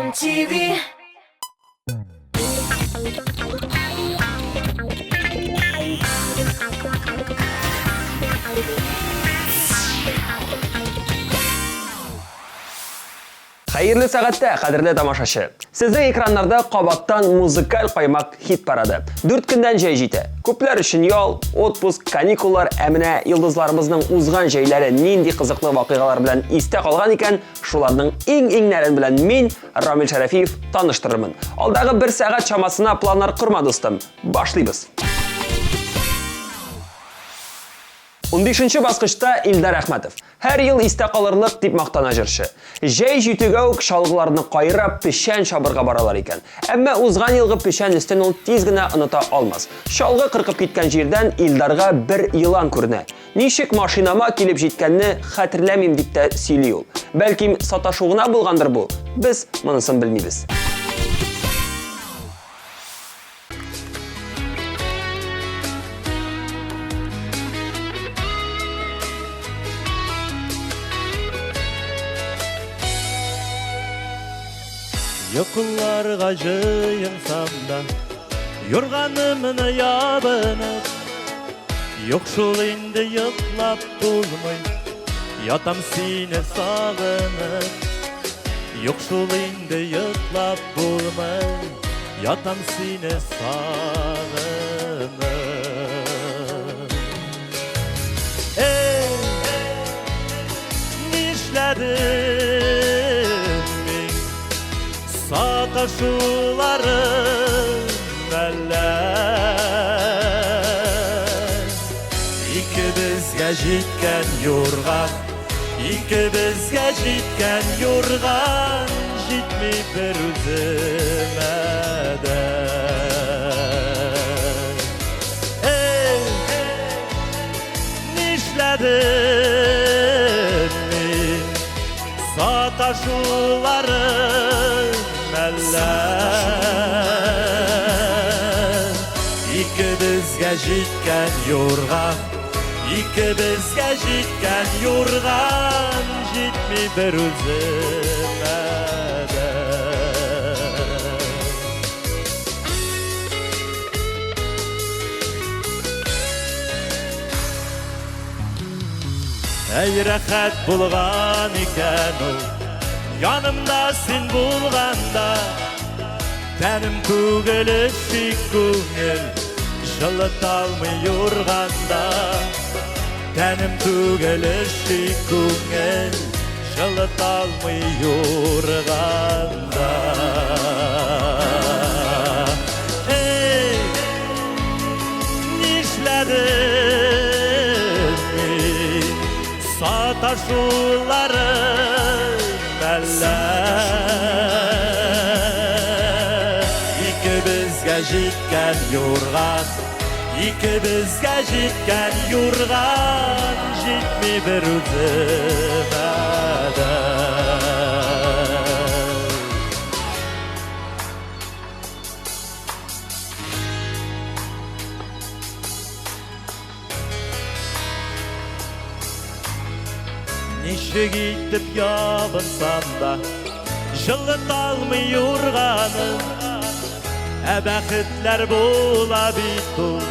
MTV. Xayrlı сәгатьтә, кадерле тамашачы. Сезнең экраннарда кабаттан музыкаль каймак хит парады. 4 көндән җәй җитә. Күпләр өчен ял, отпуск, каникуллар, ә менә йолдызларыбызның узган җәйләре нинди кызыклы вакыйгалар белән истә калган икән, шуларның иң-иңнәрен белән мин, Рамил Шәрәфиев, таныштырырмын. Алдагы 1 сәгать чамасына планнар корма достым. Башлыйбыз. 15-нче баскычта Илдар Әхмәтов. Һәр ел истә калырлык дип мактана җырчы. Җәй җитүгә үк чалгыларны кайрап пешән чабырга баралар икән. Әмма узган елгы пешән өстен ул тиз генә оныта алмас. Чалгы кыркып киткән җирдән Илдарга бер елан күренә. Ничек машинама килеп җиткәнне хәтерләмим дип тә сөйли ул. Бәлки саташугына булгандыр бу. Без монысын белмибез. Йокыларга жыйынсам да, юрганымны ябынып, юк шул инде йоклап булмый, ятам сине сагынып. Юк шул инде йоклап булмый, ятам сине сагынып. Нишләдем мин саташуларым әллә? Икебезгә җиткән юрган, икебезгә җиткән юрган, җитми бер үземә дә. Нишләдем мин саташуларым әллә? Икебезгә җиткән юрган, икебезгә җиткән юрган, җитми бер үземә дә. Әй рәхәт булган икән ул, янымда син булганда, тәнем түгел шик күңел, жылыталмый юрганда. Тәнем түгел шик күңел, жылыталмый юрганда. Нишләдем мин саташуларым әллә? Икебезгә җиткән юрган, икебезгә җиткән юрган, җитми бер үземә дә. Ничек итеп ябынсам да, жылыталмый юрганым, ә бәхетләр була бит ул,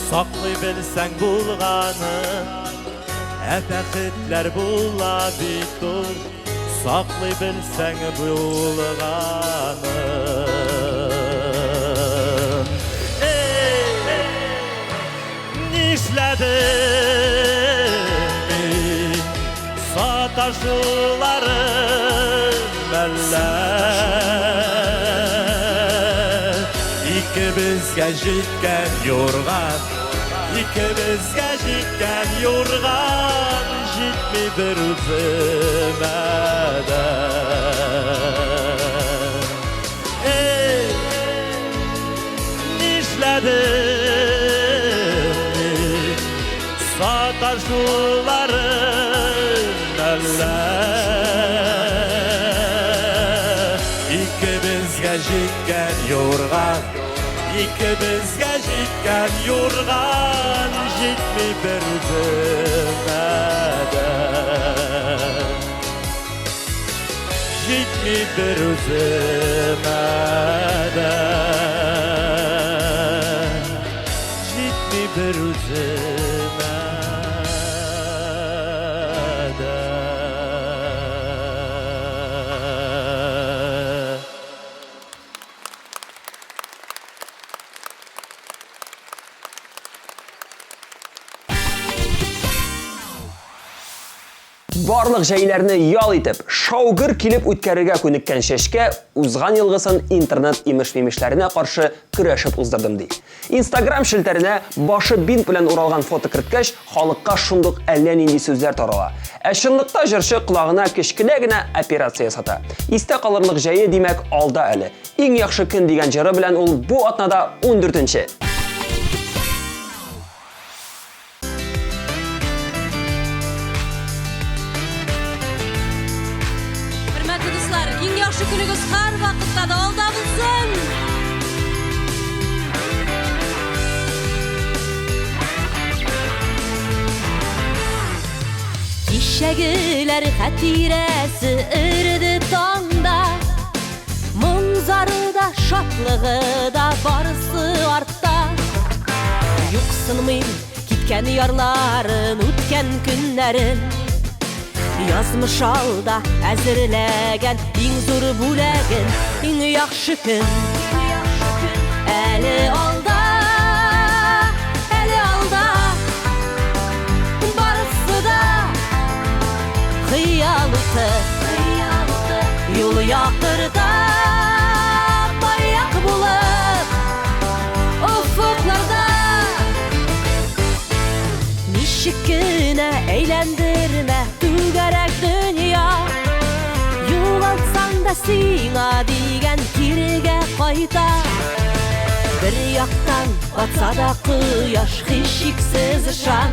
саклый белсәң булганым. Ә бәхетләр була бит ул, саклый белсәң булганым. Нишләдем мин саташуларым әллә? Икебезгә җиткән юрган, икебезгә җиткән юрган, җитми бер үземә дә. Нишләдем мин саташуларым әллә? Икебезгә җиткән юрган, икебезгә җиткән юрган, җитми бер үземә дә. Жетмей бір өзіме де Жетмей бір өзіме де Барлык җәйләрне ял итеп, шаугыр килеп үткәрергә күнеккән чәчкә узган елгысын интернет имеш-мимешләренә каршы көрәшеп уздырдым ди. Instagram шелтәренә башы бинт белән уралган фото керткәч, халыкка шундук әллә нинди сүзләр тарала. Ә чынлыкта җырчы колагына кечкенә генә операция ясата. Истә калырлык җәе димәк алда әле. Иң яхшы көн дигән җыры белән ул бу атнада 14-нче. Иң яхшы күнегез һәр вакытта да алда булсын. Кичәгеләр хәтирәсе өрде таңда, моң-зары да, шатлыгы да барысы артта. Юксынмый киткән ярларын, үткән көннәрен Язмыш алда әзерләгән иң зур бүләген, иң яхшы көн әле алда, барысы да хыял итеп, юл якырда баяк булып, офыкларда ничек кенә әйләндермә түгәрәк дөнья, югалтсаң да сиңа дигән кирегә кайта. Бер яктан батса да кояш, һичшиксез ышан,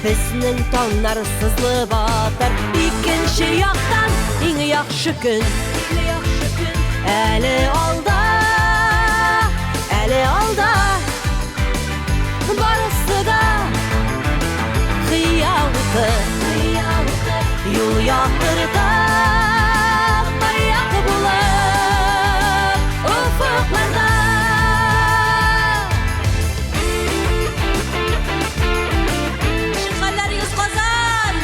безнең таңнар сызлы батыр. Икенче яктан иң яхшы көн әле алда, барысы да хыял итеп, юл якырда баяк булып, офыкларда. Шихәлләрегез Казан!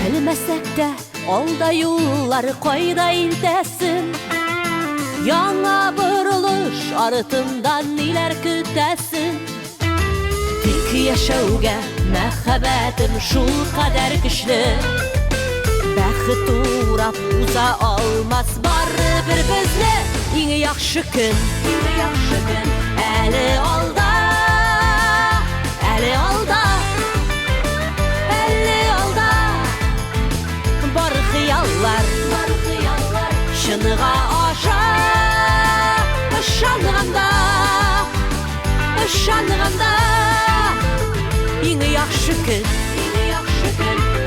Белмәсәк алда юллар кайда илтәсен, яңа борылыш артындан ниләр көтәсен. Тик яшәүгә мәхәббәтем шул кадәр көчле, бәхет урап уза алмас барыбер безне. Иң яхшы көн әле алда, бар хыяллар чыныга аша, ышанганда иң яхшы көн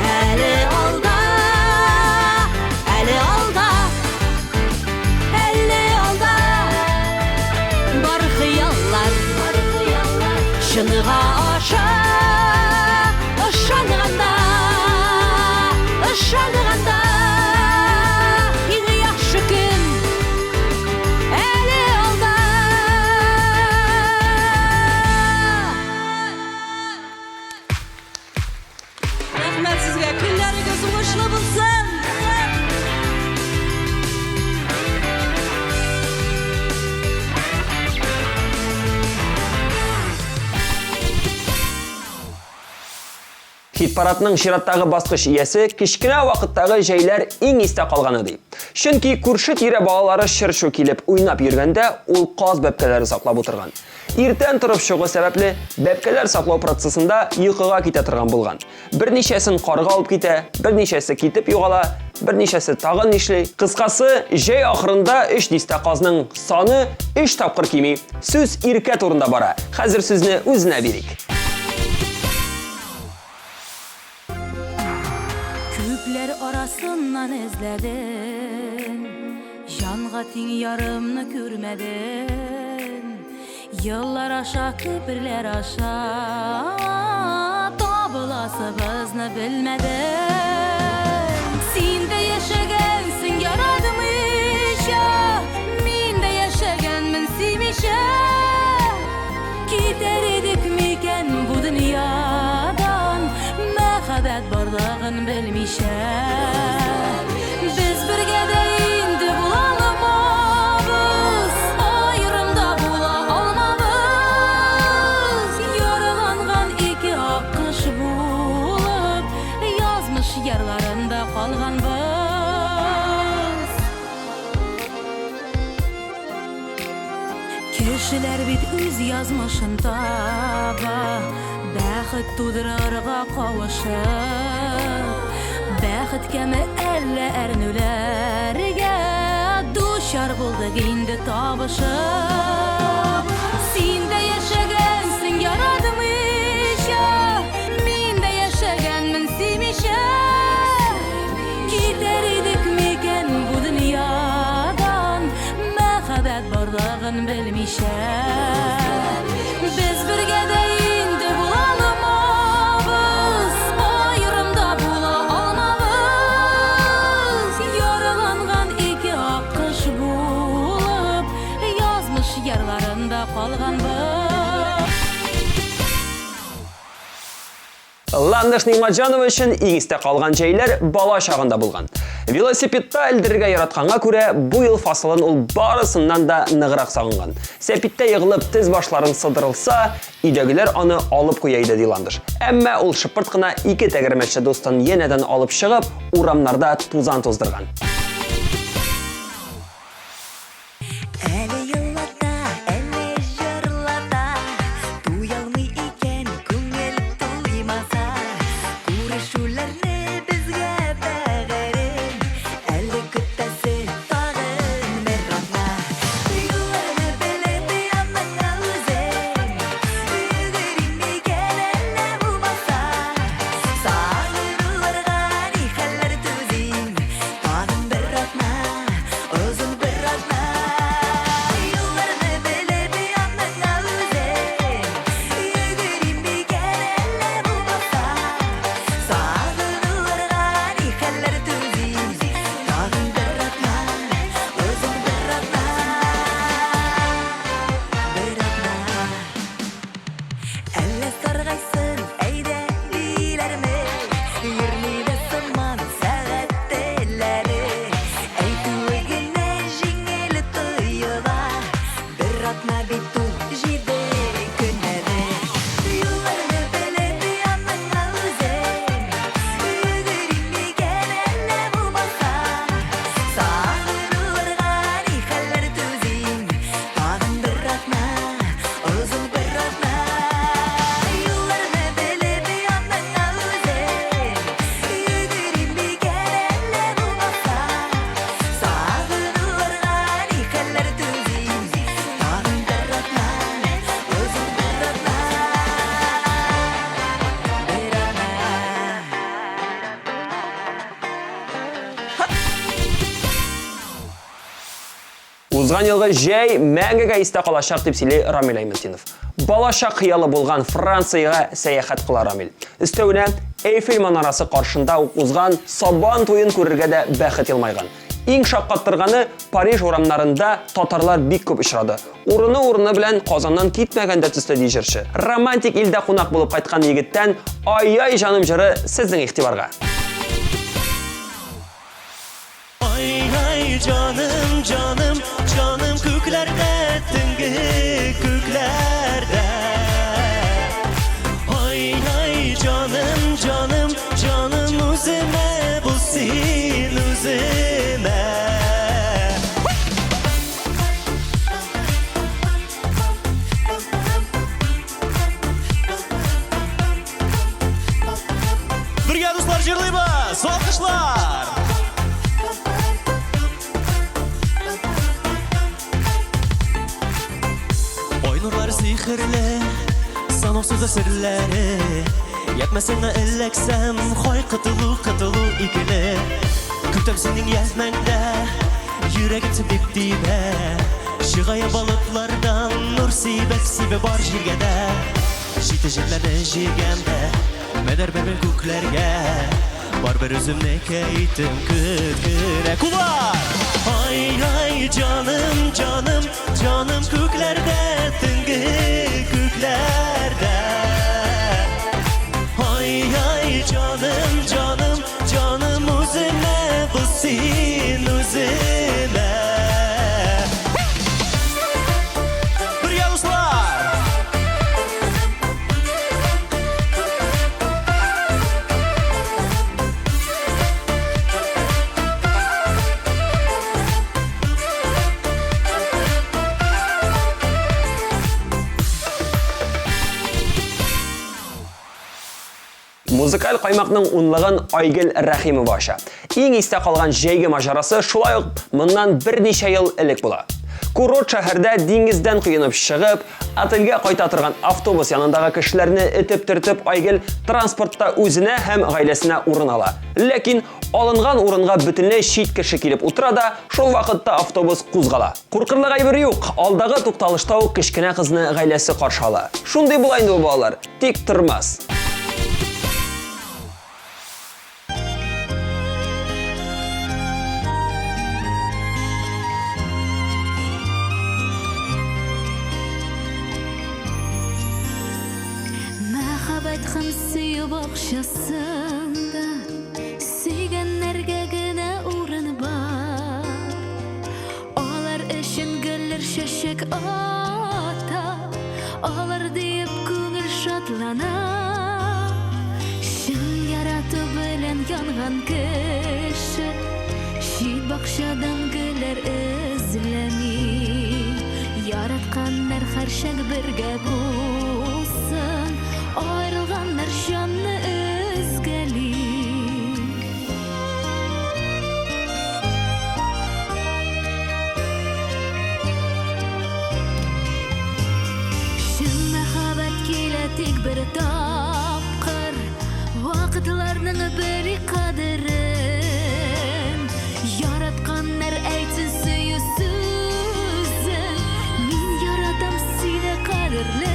әле алда, бар хыяллар чыныга аша, ышанганда иң яхшы көн әле алда. Рәхмәт сезгә, көннәрегез уңышлы булсын. Хит-парадның чираттагы баскыч иясе кичкенә вакыттагы җәйләр иң истә калганы ди. Чөнки күрше-тирә балалары чыршу килеп уйнап йөргәндә ул каз бәбкәләре саклап утырган. Иртән торып чыгу сәбәпле бәбкәләр саклау процессында йокыга китә торган булган. Берничәсен карга алып китә, берничәсе китеп югала, берничәсе тагын нишли. Кыскасы, җәй ахырында 3 дистә казның саны 3 тапкыр кими. Сүз иркә турында бара. Хәзер сүзне үзенә бирик. Күпләр арасыннан zaman izledin, Janğa teң yarımını görmedin. Yıllar aşa, köpürler aşa, Tabılası bizni bilmedin. Sen de yaşagansin yaradmışa, men de yaşaganmin sevmişa. Keter edik miken bu dünyadan, Muhabbet barlığın bilmişe. Biz birge de indi bulalımabız, Ayrımda bula almabız. Yaralangan iki akış bulup, Yazmış yerlarında kalgan biz. Kişiler bit öz yazmışın taba, Bäxit tudurarga kavuşup, Bäxit kemi elle ernülerge, Duşar bulduk indi tabışıp. Sen de yaşagansin yaradmışa, men de yaşaganmin sevmişa. Keter edik miken bu dünyadan, Muhabbet barlığın bilmişe. Biz birge de indi bulalımabız, Ayrımda bula almabız. Yaralangan iki akış bulup, Yazmış yerlarında kalgan biz. Ландыш Нимаджанова үшін еңісте қалған жайлар бала шағында болған. Велосипедта әлдірге яратқанға көре, бұл ел фасылын ол барысынан да нығырақ сағынған. Сәпитте еғылып тіз башларын сыдырылса, үйдегілер аны алып қойайды дейландыш. Әммә ол шыпырт қына ике тәгірмәтші достан енеден алып шығып, урамнарда тузан тоздырған. Әлі йыллата, әлі жырлата, Туялмый икен күңел туймаса, Күрешуләрне безгә бәгәрен, Әлі көттәсе тагын бер атна. Юлларны белеп янның үзен, Йөгерим икән әллә булмаса, Сагынуларга ни хәлләр түзим, Тагын бер атна, озын бер атна. Юлларны белеп янның үзен, Йөгерим икән әллә булмаса, Сагынуларга ни хәлләр түзим, Тагын бер атна, озын бер атна. Әллә саргайсын, әйдә диләрме, Йөрми дә сыман сәгатьтәләре, Әйтүе генә җиңел тоела, Бер атна бит ул җиде көннәре. Юлларны белеп янның үзен, Йөгерим икән әллә булмаса, Сагынуларга ни хәлләр түзим, Тагын бер атна, озын бер атна. Юлларны белеп янның үзен, Йөгерим икән әллә булмаса, Сагынуларга ни хәлләр түзим, Тагын бер атна, озын бер атна. Узган елғы жай мәңгіге есте қалашақ деп сөйлей Рамил Аймантинов. Балаша қиялы болған Францияға сәяхат қыла Рамил. Үстеуіне Эйфель манарасы қаршында узган сабан тойын көрерге де бәхет елмайған. Ең шаққаттырғаны Париж орамнарында татарлар бик көп ұшырады. Урыны білән Қазаннан кетмәгәндә түсті дей жүрші. Романтик илдә қонақ болып қайтқан егіттен ай-ай жаным жыры сіздің ихтибарға. Ay ay canım canım canım köklerde tüngü köklerde Ay ay canım canım canım üzüme bu sin üzüme Birge dostlar jırlaymiz, alkışlar. Nurları sihirli, sanoqsuz sirleri Yetmesine elleksem, koy kıtılı ikili Көтем сенің язмәңдә, йөрәгем себеп дибә. Шигая балыклардан нур сибеп бар җиргәдә. Җите җирләрне җигәндә, мәдәр бәбел күкләргә. Бар бер үземне кәйтем көткерә кулар. Ай җаным, җаным, җаным күкләрдә, төнге күкләрдә. Ай җаным, җаным, җаным үземә, бу син үземә. Бергә дуслар! Музыкаль каймакның унлыгын Айгөл Рәхимова ача. Иң истә калган җәйге мажарасы шулай ук моннан берничә ел элек була. Курорт шәһәрдә диңгездән коенып чыгып, отельгә кайта торган автобус янындагы кешеләрне этеп-төртеп Айгөл транспортта үзенә һәм гаиләсенә урын ала. Ләкин алынган урынга бөтенләй чит кеше килеп утыра да, шул вакытта автобус кузгала. Куркырлык әйбер юк, алдагы тукталышта ук кечкенә кызны гаиләсе каршы ала. Шундый була инде бу балалар, тик тормас. Мәхәббәт һәм сөю бакчасында сөйгәннәргә генә урын бар. Алар өчен гөлләр чәчәк ата, алар диеп күңел шатлана. Шын ярату белән янган кеше чит бакчадан гөлләр эзләми. Яратканнар һәрчак бергә булсын, ayrılganlar canını özgeli. Şun mehabbet kile tek bir tapkır, vakıtlarının beri kaderin. Yaratkanlar aytsin suyu sözün, min yaratam sile kaderli.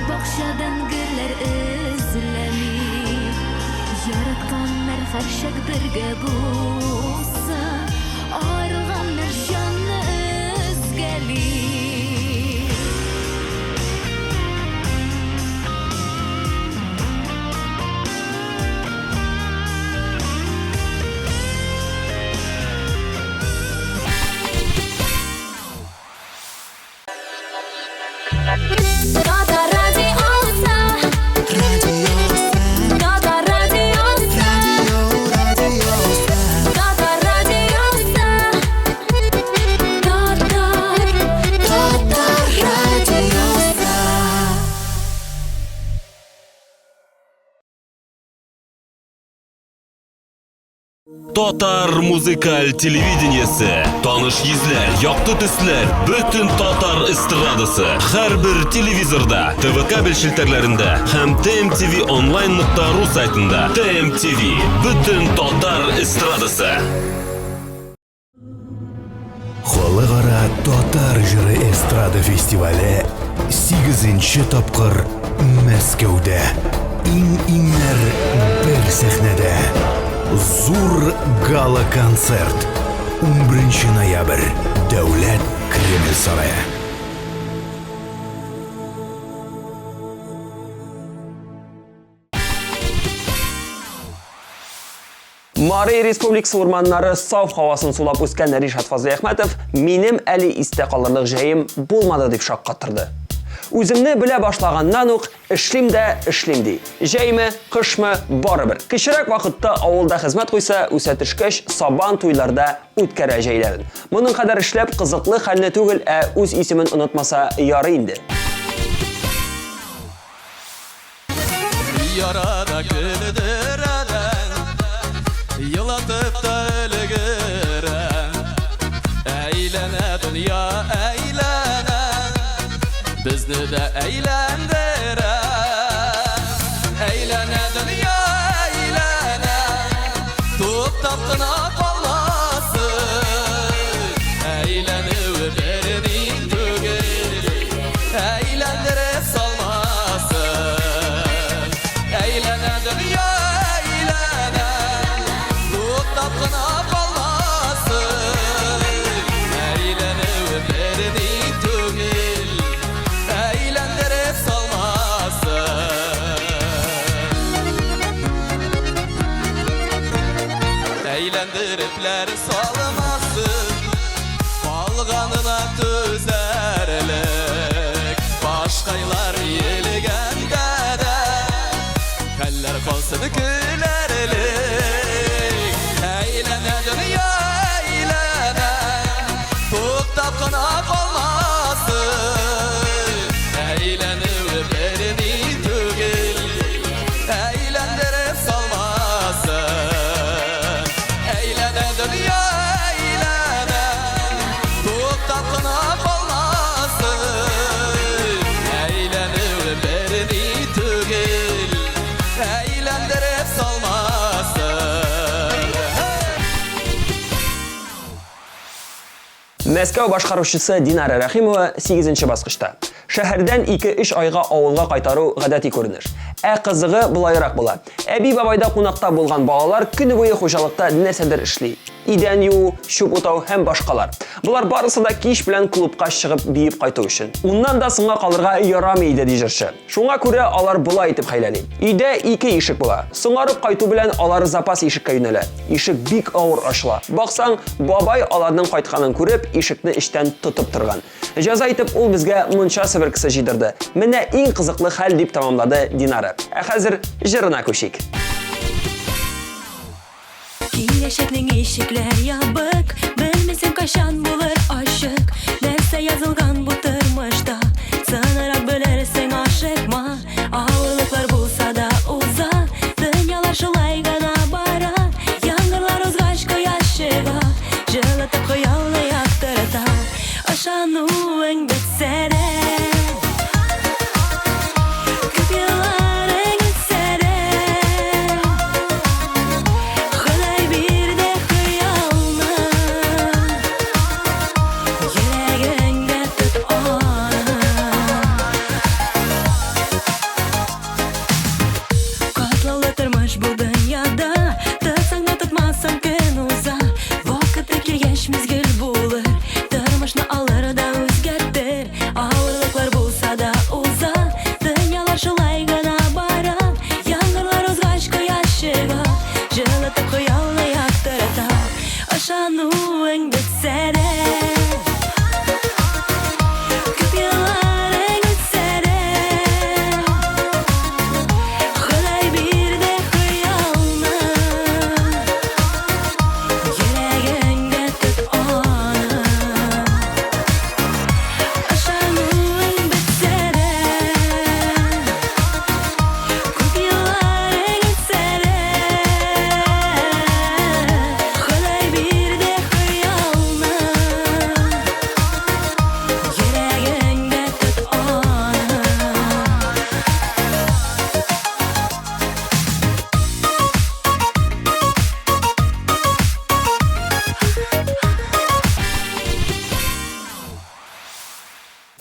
Бакчадан гөлләр эзләми. Яратканнар һәрчак бергә булсын, аерылганнар җанны өзгәли. Татар музыкаль телевидениесе, таныш йөзләр, якты төсләр, бөтен татар эстрадасы. Һәрбер телевизорда, ТВ кабель шелтәрләрендә һәм TMTV online.ru сайтында. TMTV, бөтен татар эстрадасы. Халыкара татар җыры эстрада фестивале 8-нче тапкыр Мәскәүдә. Иң-иңнәр бер сәхнәдә. Зур гала-концерт 11 ноябрь Дәүләт Кремль сарае. Марий Республикасы урманнары саф һавасын сулап үскән Ришат Фазлый Әхмәтов минем әле истә калырлык җәем булмады дип шаккаттырды. Үземне белә башлаганнан ук эшлим ди. Җәйме, кышмы барыбер. Кечерәк вакытта авылда хезмәт куйса, үсә төшкәч сабан туйларда үткәрә җәйләрен. Моның кадәр эшләп кызыклы хәлне түгел, ә үз исемен онытмаса ярый инде. Ярада күлдерәлән, елатып та өлгерән. Әйләнә дөнья әйләнә, безне дә әйләндерә. Eylene dünya eylene Tuttap kına kalmasın Eylene ömlerini tügül Eğlendirip salmasın Eğlendiripler salmasın Balganına tüzerlik Başkaylar yeligende de Keller kalsın gülerlik Eylene dünya eylene Tuttap kına kalmasın Eylene öperini tügül Eğlendirip salmasın Eylene dünya eylene Tuttap kına kalmasın Eylene öperini tügül Eğlendirip salmasın Мәскәү башкаручысы Динара Рәхимова 8-нче баскычта. Шәһәрдән 2-3 айга авылга кайтару гадәти күренеш. Кызыгы булайрак була. Әби бабайда кунакта булган балалар көне буе хуҗалыкта нәрсәдер эшли. Идән юу, чүп утау һәм башкалар. Булар барысы да кич белән клубка чыгып биеп кайту өчен. Уннан да соңга калырга ярамый иде дижерче. Шуңа күрә алар булай итеп хәйләли. Өйдә 2 ишек була. Соңарып кайту белән алар запас ишеккә юнәлә. Ишек бик авыр ачыла. Баксаң, бабай аларның кайтканын күреп, ишекне эчтән тотып торган. Җәза итеп ул безгә мунча себеркесе җидерде. Менә иң кызыклы хәл дип тамамлады Динара. Хәзер җырына күчик. Киләчәкнең ишекләр ябык, белмисең кайчан булыр ачык. Нәрсә язылган бу тормышта, санарак белерсең ашыкма. Авырлыклар булса да уза, дөньялар шулай гына бара. Яңгырлар узгач кояш чыга, җылытып хыялны яктырта. Ышануың бетсә дә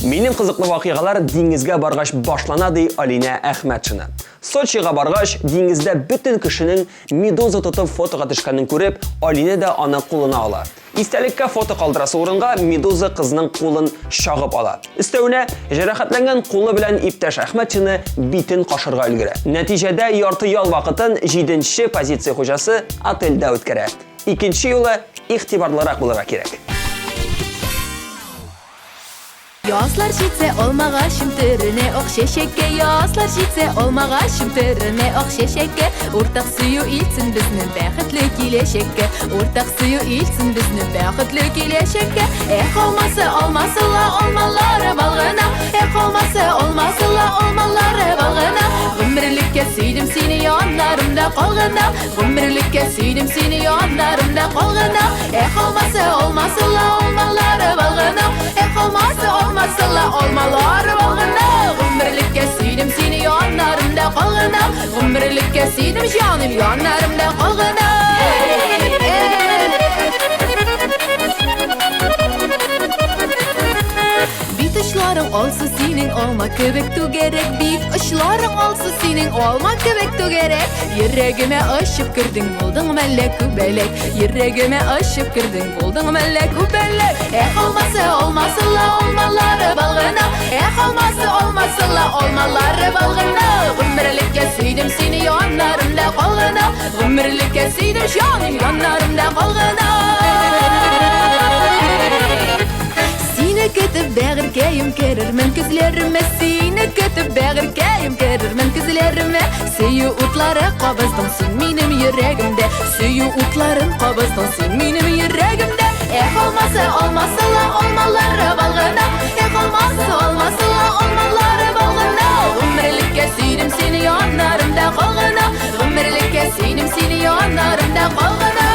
Минем кызыклы вакыйгалар диңгезгә баргач башлана ди Алина Әхмәтшина. Сочига баргач диңгездә бөтен кешенең медуза тотып фотога төшкәнен күреп, Алина да аны кулына ала. Истәлеккә фото калдырасы урынга медуза кызның кулын шагып ала. Өстәвенә, җәрәхәтләнгән кулы белән иптәш Әхмәтшина битен кашырга өлгерә. Нәтиҗәдә ярты ял вакытын 7нче позиция хуҗасы отельдә үткәрә. Икенче юлы игътибарлырак булырга кирәк. Яслар җитсә алмагачым төренә ак чәчәккә, яслар җитсә алмагачым төренә ак чәчәккә. Уртак сөю илтсен безне бәхетле киләчәккә, уртак сөю илтсен безне бәхетле киләчәккә. Алмасы алмасыла алмалары балгына, алмасыла алмалары балгына. Гомерлеккә сөйдем сине яннарымда калгына, гомерлеккә сөйдем сине яннарымда калгына. Алмасыла алмалары балгына, алмасыла алмалары балгына. Гомерлеккә сөйдем сине яннарымда калгына, гомерлеккә сөйдем җаным яннарымда калгына. Бит uçlarың olsa senin olma köbektu gerek büyük uçlarың olsa senin olma köbektu gerek yüreğime aşıp girdin buldun mellek kubelek yüreğime aşıp girdin buldun mellek kubelek olmasa olmasınla olmaları balgına olmasınla olmaları balgına ömürlükке süydüm seni yanlarımda kalgına ömürlükke süydüm şanım yanlarımda kalgına Seni kötüp bağırkayım kerirmen közlerime Seni kötüp bağırkayım kerirmen közlerime Süyü utları qabızdın sen benim yüreğimde Süyü utların qabızdın sen benim yüreğimde olmasa olmasınla olmaları balgına olmasa olmaları balgına ömürlükke süydüm seni yanlarımda kalgına ömürlükke süydüm seni yanlarımda kalgına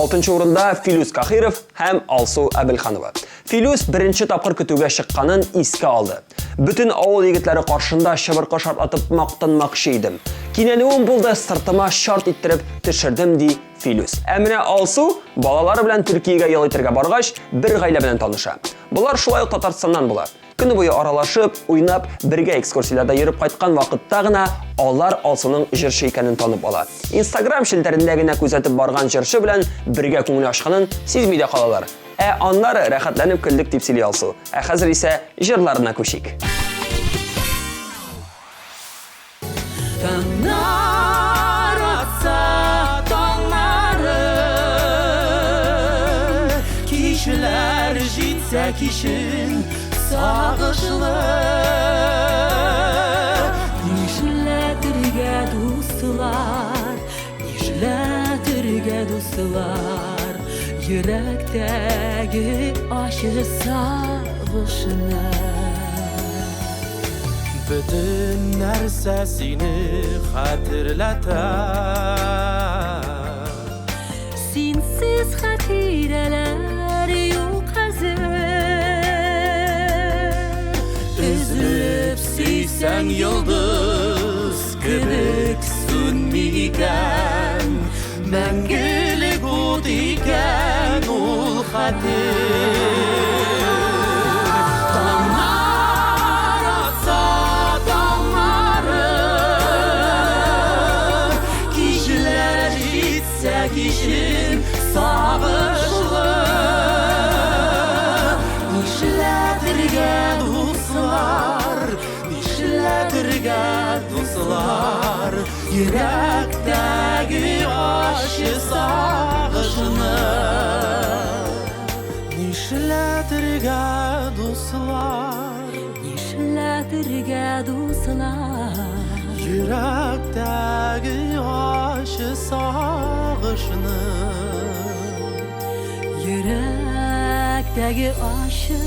6-нчы урында Филус Кахиров һәм Алсу Әбелханова. Филус беренче тапкыр көтүгә чыкканын искә алды. Бүтән авыл егетләре каршында шыбыркы шартлатып мактанмакчы идем. Кинәнүем булды, сыртыма шарт иттереп төшердем ди Филус. Ә менә Алсу балалары белән Төркиягә ял итәргә баргач, бер гаилә белән таныша. Булар шулай ук Татарстаннан була. Көне буе аралашып, уйнап, бергә экскурсияләрдә йөреп кайткан вакытта гына алар Алсуның җырчы икәнен танып ала. Instagram шелтәрендә генә күзәтеп барган җырчы белән бергә күңел ачканын сизми дә калалар. Ә аннары рәхәтләнеп көлдек дип сөйли Алсу. Ә хәзер исә җырларына күчик. Kişin sağışlı Nişlədirgə dostlar Nişlədirgə dostlar Yürekdəgi aşı sağışını Bütün nərsəsini xatırlatar Sinsiz xatirələr yox hazır Üzülüp sevsen yıldız Kırık sönmeyken Məngülük ut iken ul xatir Damlar atsa damları Kişiler gitse kişin sağışlı Nişlədirgə dostlar Yürekdəgi aşı sağışını Nişlədirgə dostlar Yürekdəgi aşı sağışını Yürekdəgi aşı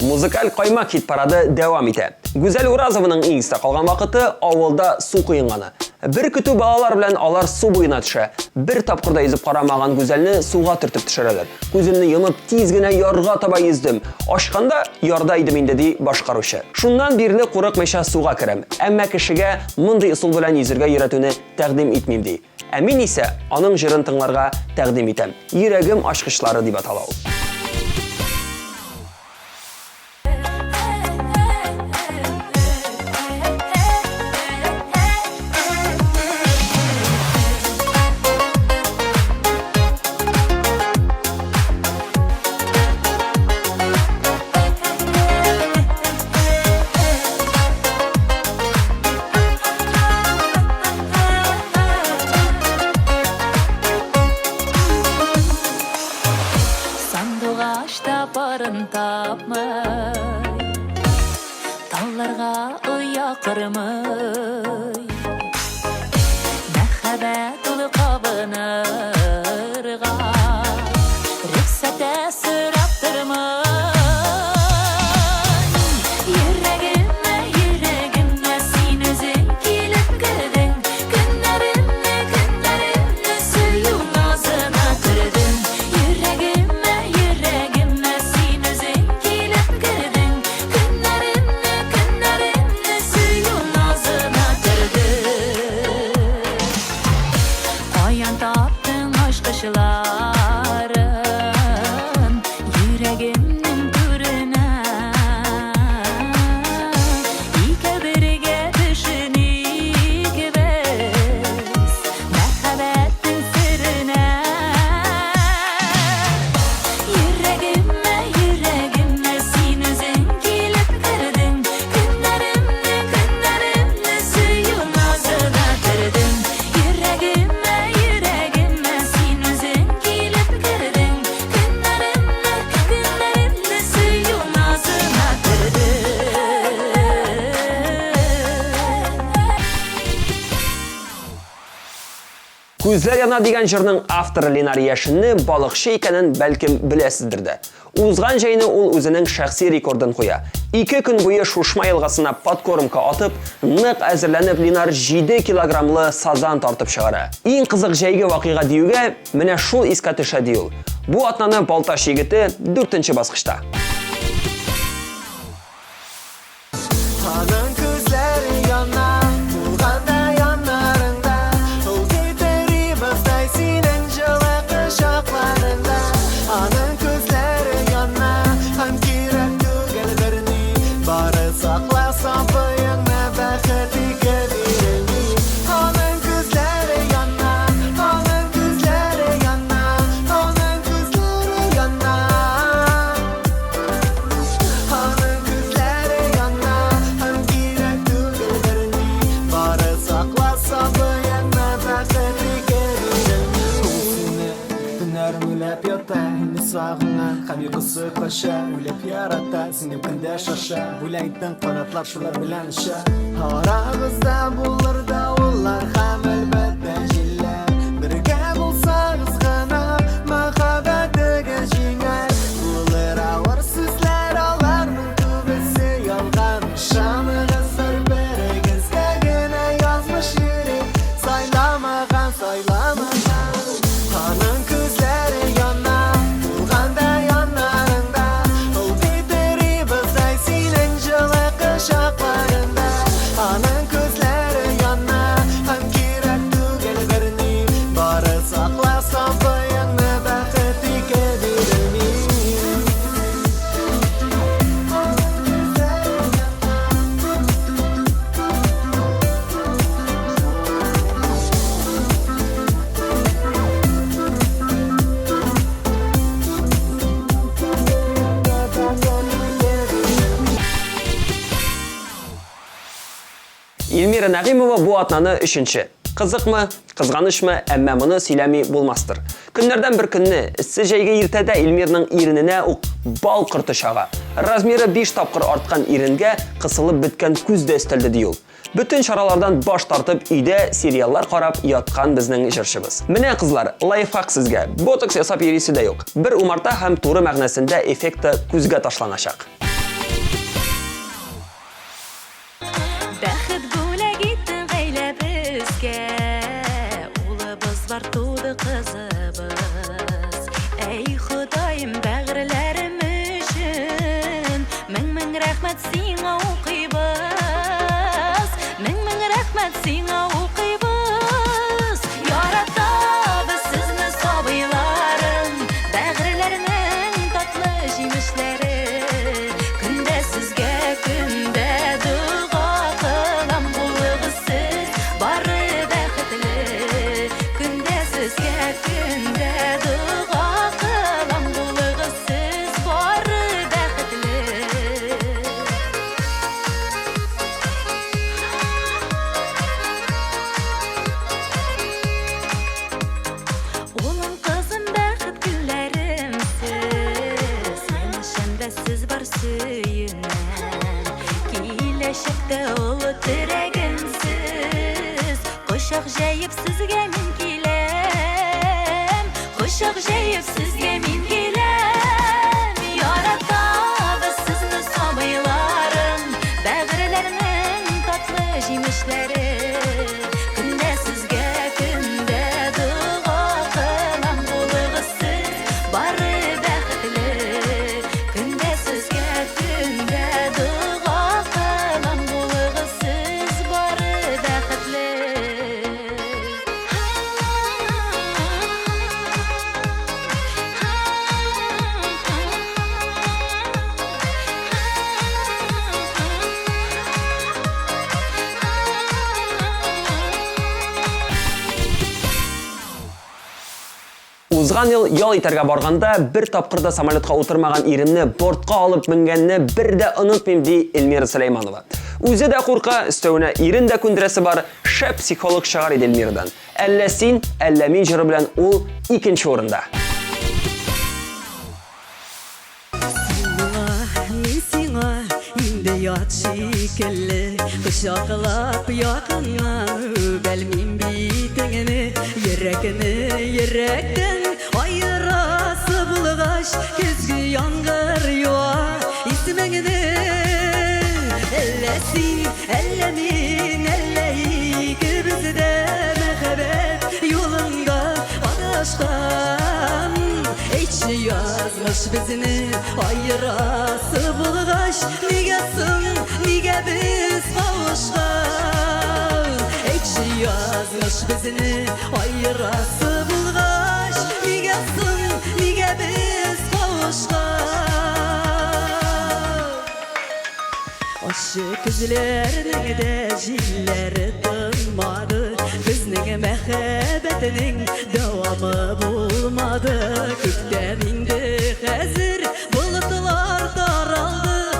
Музыкаль каймак хит парады дәвам итә. Гүзәл Уразованың иңстә калган вакыты авылда су куйынганы. Бер көтү балалар белән алар су буена төшә. Бер тапкырда йөзеп карамаган Гүзәлне суга төртеп төшерәләр. Күземне йомып тиз генә ярга таба йөздем. Ачканда ярда идем инде ди башкаручы. Шуннан бирле курыкмыйча суга керәм. Әмма кешегә мондый усул белән йөзәргә өйрәтүне тәкъдим итмим ди. Ә мин исә аның җырын тыңларга тәкъдим итәм. Йөрәгем ачкычлары дип атала ул. Tallarga uyaqırmay Məhəbbət ulu qabınırğa Rüksətə sıraqdırmay Yüreğimə sen özün kilib girdin Күзләр яна дигән җырның авторы Ленар Яшинне балыкчы икәнен бәлкем беләсездер дә. Узган җәйне ул үзенең шәхси рекордын куя. 2 көн буе Шушма елгасына подкормка атып, нык әзерләнеп Ленар 7 килограммлы сазан тартып чыгара. Иң кызык җәйге вакыйга диюгә менә шул искә төшә ди ул. Бу атнаны Балташ егете 4-нче баскычта. Аның күзләре яна, булганда яннарында, ул китери быздай синең җылы кочакларында. Аның күзләре яна, һәм кирәк түгел берни, бары сакласа буеңны бәхет икәнни. Аның күзләре яна, аның күзләре яна, аның күзләре яна. Аның күзләре яна, һәм кирәк түгел берни, бары сакласа буеңны бәхет икәнни. Төннәрем үләп ята, инде сагынган һәм йокысы кача, үләп ярата, сине көндә шаша, бүләктең канатлар шулар белән оча. Арагызда булыр давыллар һәм әлбәттә җилләр, бергә булсагыз гына мәхәббәтегез җиңәр. Булыр авыр сүзләр, аларның күбесе ялган, ышаныгыз бер-берегезгә генә язмыш йөрәк, сайламаган, сайламаган. Аның күзләре яна, булганда яннарында, ул китери быздай синең җылы кочакларында. Аның күзләре яна, һәм кирәк түгел берни, бары сакласа буеңны бәхет икәнни. Эльмира Нәгыймова бу атнаны 3-нче. Кызыкмы, кызганычмы, әмма моны сөйләми булмастыр. Көннәрдән бер көнне эссе җәйге иртәдә Эльмирның ирененә ук бал корты чага. Размеры 5 тапкыр арткан иренгә кысылып беткән күз дә өстәлде ди ул. Бүтән чаралардан баш тартып өйдә сериаллар карап яткан безнең җырчыбыз. Менә кызлар, лайфхак сезгә. Ботокс ясап йөрисе дә юк. Бер умарта һәм туры мәгънәсендә эффекты күзгә ташланачак. Бәхет бүләк иттең гаиләбезгә, улыбыз бар туды кызыбыз. Әй Ходаем, бәгырьләрем өчен мең рәхмәт сиңа укыйбыз. Мең рәхмәт сиңа укыйбыз. Яратабыз сезне сабыйларым, бәгырьләрнең татлы җимешләре. Көндә сезгә, көндә дуга кылам, булыгыз сез бары бәхетле. Көндә сезгә, көндә дуга кылам, булыгыз сез бары бәхетле. Улым, кызым, бәхет гөлләремсез, мен эчемдә сез бар сөенәм. Киләчәктә олы терәгемсез, кочак җәеп сезгә мин киләм. Кочак җәеп сезгә мин киләм. Яратабыз сезне сабыйларым, бәгырьләрнең татлы җимешләре. Көндә сезгә, көндә дуга кылам, булыгыз сез бары бәхетле. Көндә сезгә, көндә дуга кылам, булыгыз сез бары бәхетле. Узган ел ял итәргә барганда бер тапкырда самолетка утырмаган иремне бортка алып менгәнне бер дә онытмыйм ди Эльмира Сөләйманова. Үзе дә курка, өстәвенә ирен дә күндерәсе бар, шәп психолог чыгар иде Эльмирадан. Әллә син, әллә мин җыры белән ул 2-нче урында. Сиңа, мин сиңа, инде hayat şekilli Kuşaklap yakına Belmim bitini Yürekten ayırası bulgaş Küzgü yangır yuva İsmini ellesin ellemin elleyi Bizde mehbet yolunda adashkan Hiç yazmış bizini ayırası bulgaş Nigesin nige biz kavuşkan Hiç yazmış bizini ayırası bulgaş Nigesin nige biz kavuşkan Aşık üzlerinin de jilleri tınmadı Bizning mehbetinin devamı bulmadı Kökten indi hazır bulutlar daraldı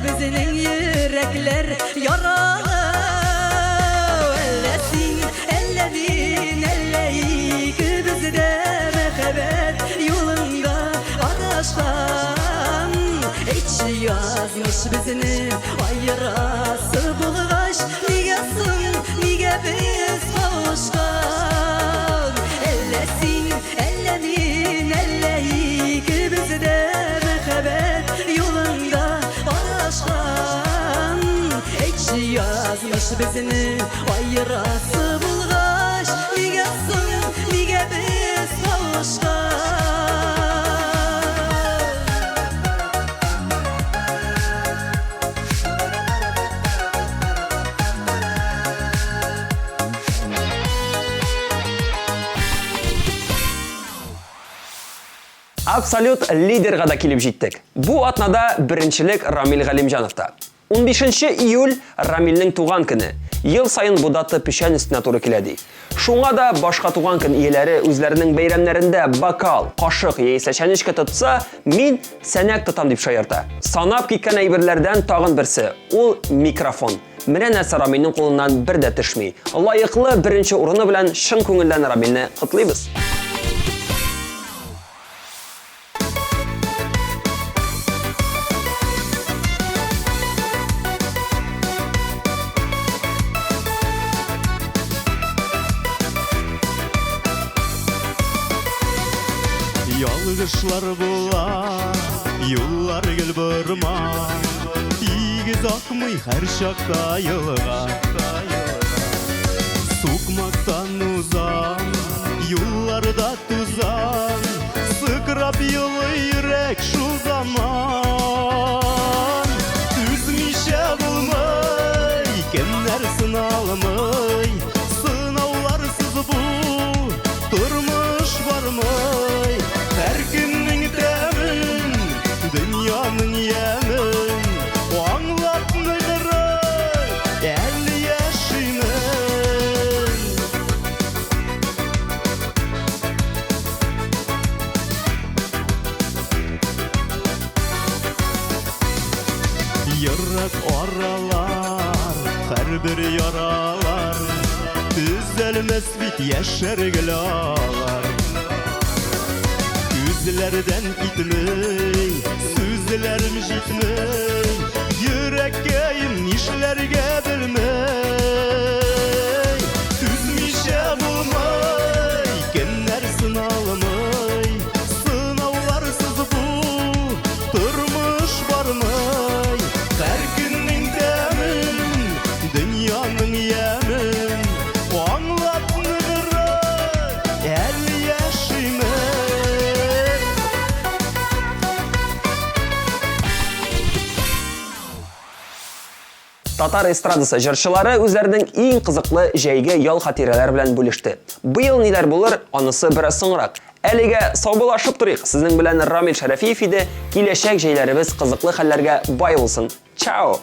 Bizning yürekler yaralı Ellesin elledin elleyik Bizde mehbet yolunda adashkan Hiç yazmış bizini ayırası bulgaş Nigesin nige biz kavuşkan Ellesin elledin elleyik Bizde mehbet yolunda adashkan Hiç yazmış bizini ayırası bulgaş Nigesin nige biz kavuşkan Абсолют лидерға да келіп жеттік. Бұл атнада біріншілік Рамил Галимжановта. 15 июль Рамилнің туған күні. Ел сайын бұдатты пішен үстіне туры келеді. Шуңа да башқа туған күн иелері үзләренең бәйрәмнәрендә бокал, кашык яисә чәнечкә тотса, мин сәнәк тотам дип шаярта. Санап киткән әйберләрдән тагын берсе, ул микрофон. Менә нәрсә Рамилнең кулыннан бер дә төшми. Лаеклы беренче урыны белән шын күңелдән Рамилне котлыйбыз. Ялгышлар була, юллар гел бұрма Тигіз акмый һәр шакта йылга Сукмактан узан, юлларда тузан Сыкрап йылы йөрәк шул заман Түзмичә булмый, кемнәр сыналмый Сынауларсыз бу, тормыш бармый Her günün temin, dünyanın yemin O anlatmıdır, 50 yaşımın Yırrak oralar, her bir yaralar Düzelmez bit yaşar gülalar Yüzlerden gitmey, sözlerim jitmey Yürekkeyim nişlerge bilmey Tüzmişe bulmay, kimler sınalmay Sınavlarsız bu, turmuş barmay Her günün demin, dünyanın yemin O anlatmıdır, 50 yaşımın Татар эстрадасы җырчылары үзләренең иң кызыклы җәйге ял хатирәләр белән бүлеште. Быел ниләр булыр, анысы бераз соңрак. Әлегә саубуллашып торыйк. Сезнең белән Рамил Шәрәфиев иде. Киләчәк җәйләребез кызыклы хәлләргә бай булсын. Чао!